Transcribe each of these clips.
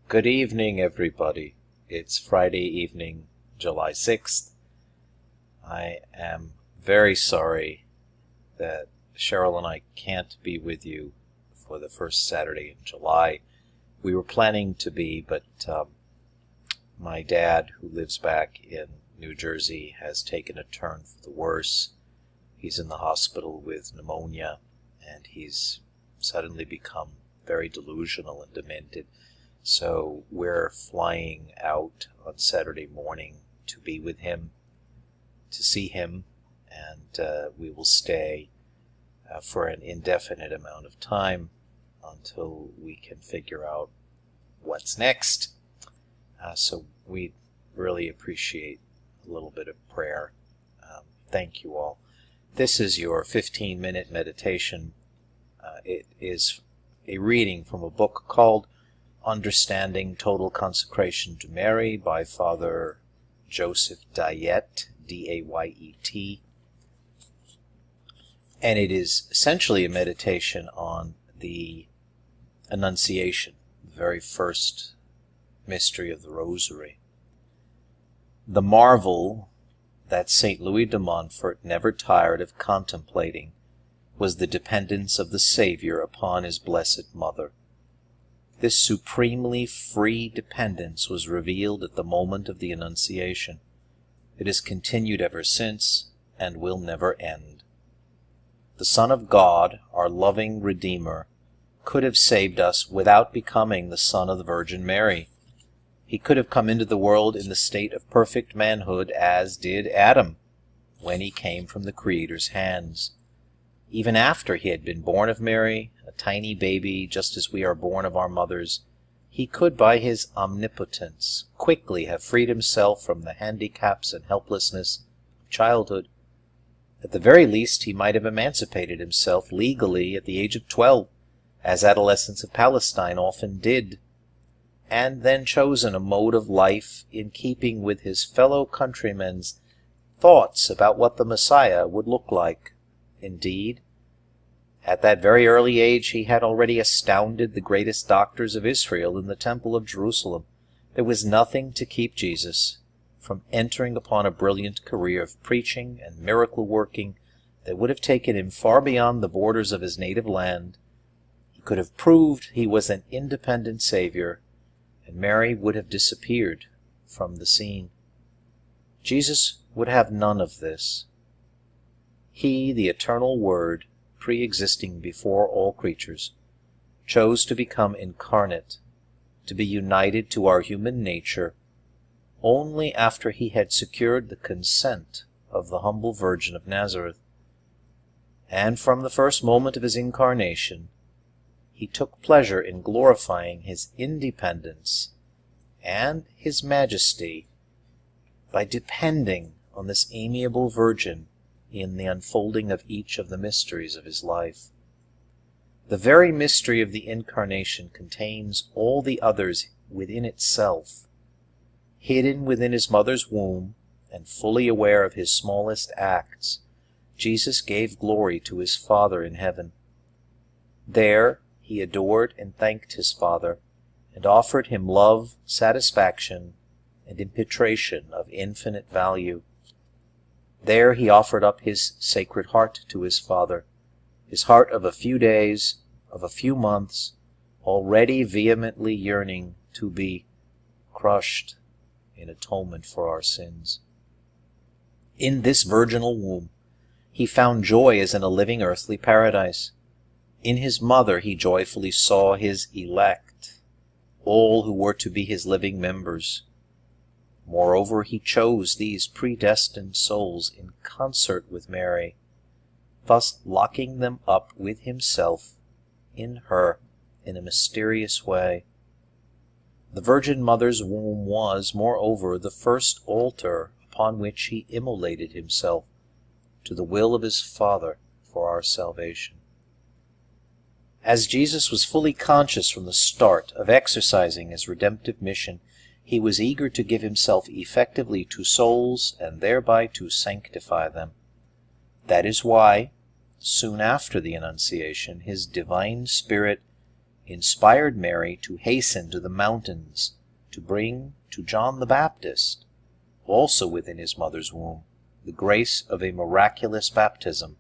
Good evening, everybody. It's Friday evening, July 6th. I am very sorry that Cheryl and I can't be with you for the first Saturday in July. We were planning to be, but my dad, who lives back in New Jersey, has taken a turn for the worse. He's in the hospital with pneumonia, and he's suddenly become very delusional and demented. So we're flying out on Saturday morning to be with him, to see him, and we will stay for an indefinite amount of time until we can figure out what's next. So we really appreciate a little bit of prayer. Thank you all. This is your 15-minute meditation. It is a reading from a book called Understanding Total Consecration to Mary by Father Joseph Dayet, D-A-Y-E-T. And it is essentially a meditation on the Annunciation, the very first mystery of the Rosary. The marvel that St. Louis de Montfort never tired of contemplating was the dependence of the Savior upon his Blessed Mother. This supremely free dependence was revealed at the moment of the Annunciation. It has continued ever since and will never end. The Son of God, our loving Redeemer, could have saved us without becoming the Son of the Virgin Mary. He could have come into the world in the state of perfect manhood, as did Adam, when he came from the Creator's hands. Even after he had been born of Mary, a tiny baby, just as we are born of our mothers, he could, by his omnipotence, quickly have freed himself from the handicaps and helplessness of childhood. At the very least, he might have emancipated himself legally at the age of 12, as adolescents of Palestine often did, and then chosen a mode of life in keeping with his fellow countrymen's thoughts about what the Messiah would look like. Indeed, at that very early age he had already astounded the greatest doctors of Israel in the Temple of Jerusalem. There was nothing to keep Jesus from entering upon a brilliant career of preaching and miracle working that would have taken him far beyond the borders of his native land. He could have proved he was an independent Savior, and Mary would have disappeared from the scene. Jesus would have none of this. He, the eternal Word, pre-existing before all creatures, chose to become incarnate, to be united to our human nature, only after he had secured the consent of the humble Virgin of Nazareth. And from the first moment of his incarnation, he took pleasure in glorifying his independence and his majesty by depending on this amiable Virgin in the unfolding of each of the mysteries of his life. The very mystery of the Incarnation contains all the others within itself. Hidden within his mother's womb, and fully aware of his smallest acts, Jesus gave glory to his Father in heaven. There he adored and thanked his Father, and offered him love, satisfaction, and impetration of infinite value. There he offered up his Sacred Heart to his Father, his heart of a few days, of a few months, already vehemently yearning to be crushed in atonement for our sins. In this virginal womb he found joy as in a living earthly paradise. In his mother he joyfully saw his elect, all who were to be his living members. Moreover, he chose these predestined souls in concert with Mary, thus locking them up with himself in her in a mysterious way. The Virgin Mother's womb was, moreover, the first altar upon which he immolated himself to the will of his Father for our salvation. As Jesus was fully conscious from the start of exercising his redemptive mission, he was eager to give himself effectively to souls and thereby to sanctify them. That is why, soon after the Annunciation, his divine Spirit inspired Mary to hasten to the mountains to bring to John the Baptist, also within his mother's womb, the grace of a miraculous baptism,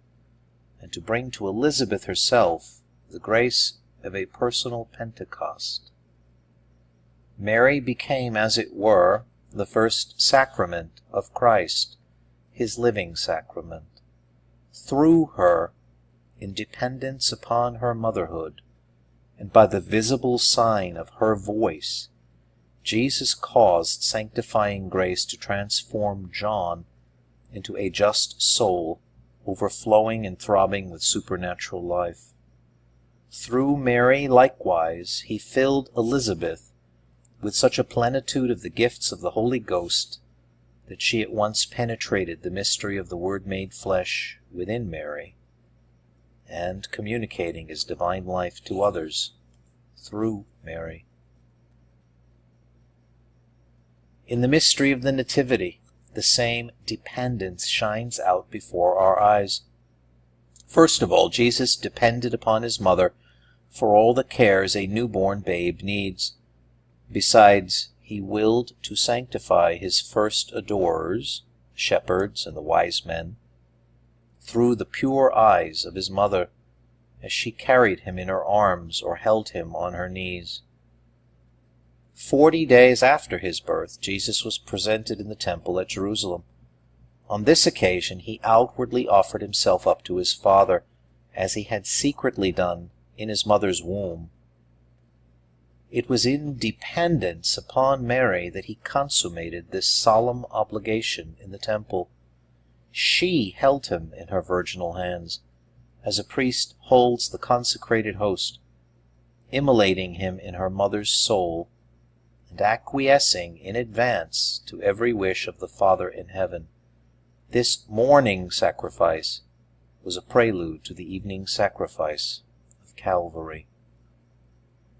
and to bring to Elizabeth herself the grace of a personal Pentecost. Mary became, as it were, the first sacrament of Christ, his living sacrament. Through her, in dependence upon her motherhood, and by the visible sign of her voice, Jesus caused sanctifying grace to transform John into a just soul, overflowing and throbbing with supernatural life. Through Mary, likewise, he filled Elizabeth with such a plenitude of the gifts of the Holy Ghost that she at once penetrated the mystery of the Word made flesh within Mary, and communicating his divine life to others through Mary. In the mystery of the Nativity, the same dependence shines out before our eyes. First of all, Jesus depended upon his mother for all the cares a newborn babe needs. Besides, he willed to sanctify his first adorers, shepherds and the wise men, through the pure eyes of his mother, as she carried him in her arms or held him on her knees. 40 days after his birth, Jesus was presented in the temple at Jerusalem. On this occasion he outwardly offered himself up to his Father, as he had secretly done in his mother's womb. It was in dependence upon Mary that he consummated this solemn obligation in the temple. She held him in her virginal hands, as a priest holds the consecrated host, immolating him in her mother's soul, and acquiescing in advance to every wish of the Father in heaven. This morning sacrifice was a prelude to the evening sacrifice of Calvary.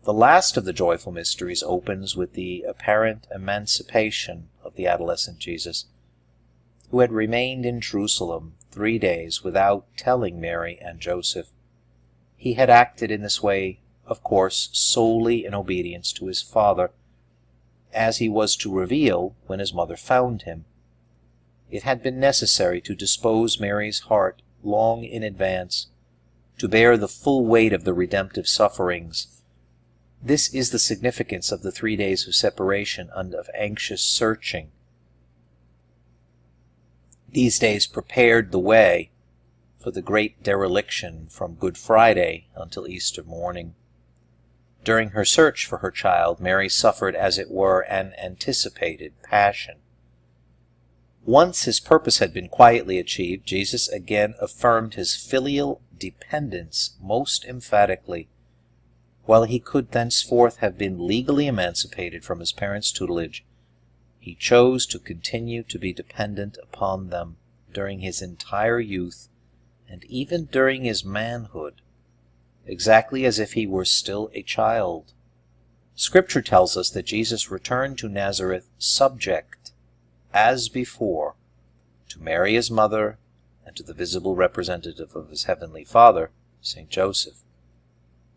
The last of the joyful mysteries opens with the apparent emancipation of the adolescent Jesus, who had remained in Jerusalem 3 days without telling Mary and Joseph. He had acted in this way, of course, solely in obedience to his Father, as he was to reveal when his mother found him. It had been necessary to dispose Mary's heart long in advance, to bear the full weight of the redemptive sufferings. This is the significance of the 3 days of separation and of anxious searching. These days prepared the way for the great dereliction from Good Friday until Easter morning. During her search for her child, Mary suffered, as it were, an anticipated passion. Once his purpose had been quietly achieved, Jesus again affirmed his filial dependence most emphatically. While he could thenceforth have been legally emancipated from his parents' tutelage, he chose to continue to be dependent upon them during his entire youth and even during his manhood, exactly as if he were still a child. Scripture tells us that Jesus returned to Nazareth subject, as before, to Mary his mother and to the visible representative of his heavenly Father, St. Joseph.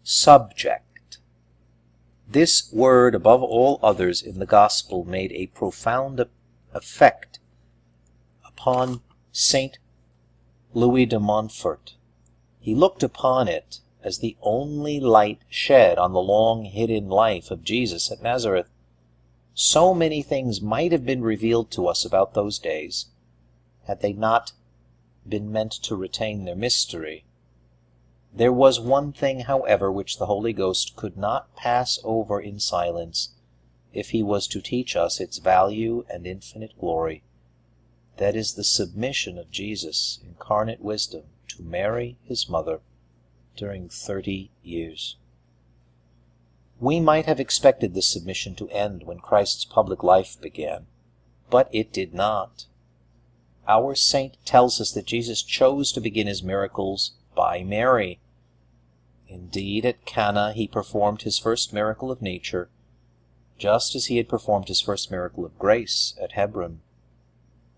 Subject. This word, above all others in the Gospel, made a profound effect upon St. Louis de Montfort. He looked upon it as the only light shed on the long hidden life of Jesus at Nazareth. So many things might have been revealed to us about those days, had they not been meant to retain their mystery. There was one thing, however, which the Holy Ghost could not pass over in silence, if he was to teach us its value and infinite glory. That is the submission of Jesus, incarnate wisdom, to Mary, his mother, during 30 years. We might have expected this submission to end when Christ's public life began, but it did not. Our saint tells us that Jesus chose to begin his miracles by Mary. Indeed, at Cana he performed his first miracle of nature, just as he had performed his first miracle of grace at Hebron.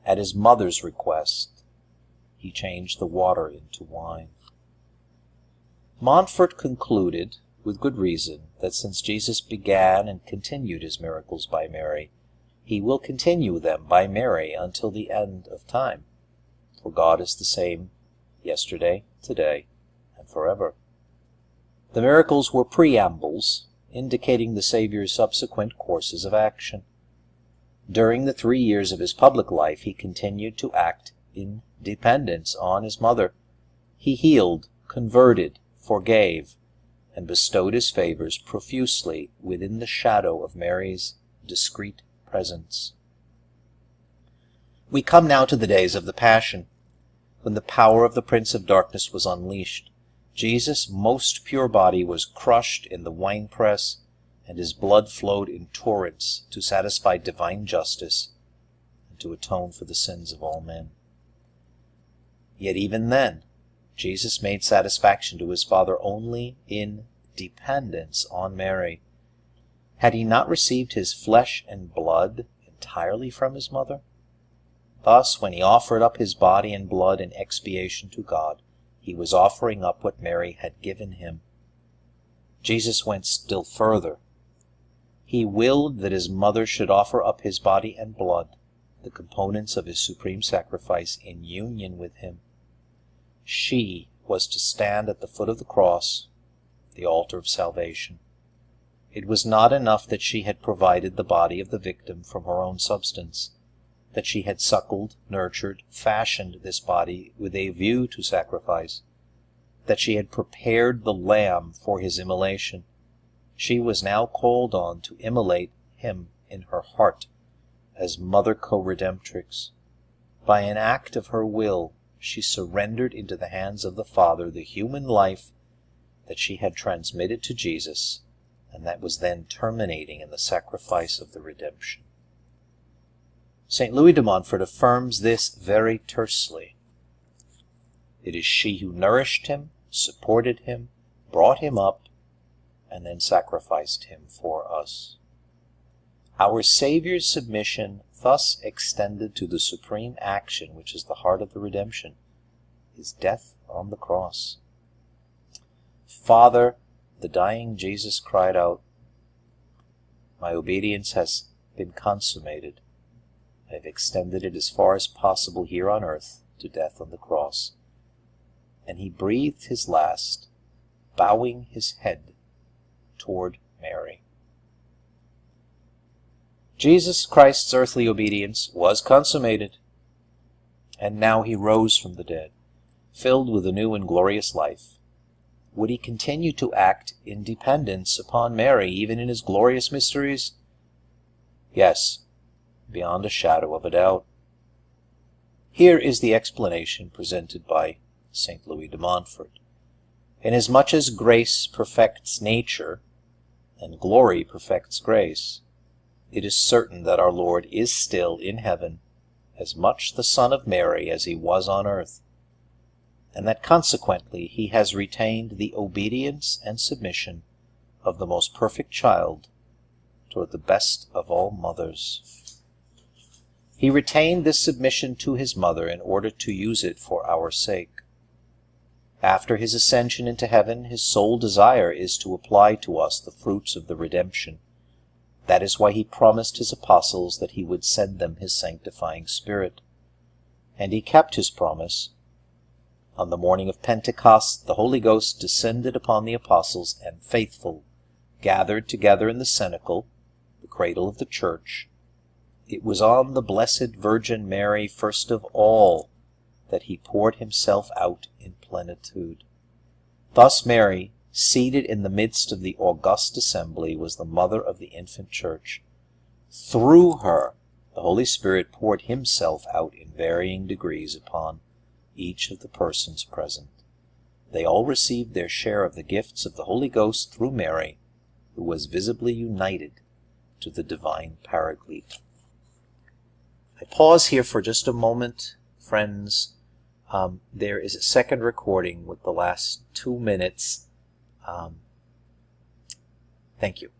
At his mother's request, he changed the water into wine. Montfort concluded with good reason, that since Jesus began and continued his miracles by Mary, he will continue them by Mary until the end of time. For God is the same yesterday, today, and forever. The miracles were preambles, indicating the Savior's subsequent courses of action. During the 3 years of his public life, he continued to act in dependence on his mother. He healed, converted, forgave, and bestowed his favors profusely within the shadow of Mary's discreet presence. We come now to the days of the Passion, when the power of the Prince of Darkness was unleashed. Jesus' most pure body was crushed in the winepress, and his blood flowed in torrents to satisfy divine justice and to atone for the sins of all men. Yet even then, Jesus made satisfaction to his Father only in dependence on Mary. Had he not received his flesh and blood entirely from his mother? Thus, when he offered up his body and blood in expiation to God, he was offering up what Mary had given him. Jesus went still further. He willed that his mother should offer up his body and blood, the components of his supreme sacrifice, in union with him. She was to stand at the foot of the cross, the altar of salvation. It was not enough that she had provided the body of the victim from her own substance, that she had suckled, nurtured, fashioned this body with a view to sacrifice, that she had prepared the lamb for his immolation. She was now called on to immolate him in her heart as Mother Co-Redemptrix. By an act of her will, she surrendered into the hands of the Father the human life that she had transmitted to Jesus, and that was then terminating in the sacrifice of the redemption. St. Louis de Montfort affirms this very tersely. It is she who nourished him, supported him, brought him up, and then sacrificed him for us. Our Savior's submission thus extended to the supreme action which is the heart of the redemption, his death on the cross. Father, the dying Jesus cried out, my obedience has been consummated. I have extended it as far as possible here on earth to death on the cross. And he breathed his last, bowing his head toward Mary. Jesus Christ's earthly obedience was consummated, and now he rose from the dead, filled with a new and glorious life. Would he continue to act in dependence upon Mary, even in his glorious mysteries? Yes, beyond a shadow of a doubt. Here is the explanation presented by St. Louis de Montfort. Inasmuch as grace perfects nature, and glory perfects grace, it is certain that our Lord is still in heaven as much the Son of Mary as he was on earth, and that consequently he has retained the obedience and submission of the most perfect child toward the best of all mothers. He retained this submission to his mother in order to use it for our sake. After his ascension into heaven, his sole desire is to apply to us the fruits of the redemption. That is why he promised his apostles that he would send them his sanctifying Spirit. And he kept his promise. On the morning of Pentecost, the Holy Ghost descended upon the apostles, and faithful, gathered together in the cenacle, the cradle of the church. It was on the Blessed Virgin Mary, first of all, that he poured himself out in plenitude. Thus Mary, seated in the midst of the august assembly, was the mother of the infant church. Through her, the Holy Spirit poured himself out in varying degrees upon each of the persons present. They all received their share of the gifts of the Holy Ghost through Mary, who was visibly united to the divine Paraclete. I pause here for just a moment, friends. There is a second recording with the last 2 minutes. Thank you.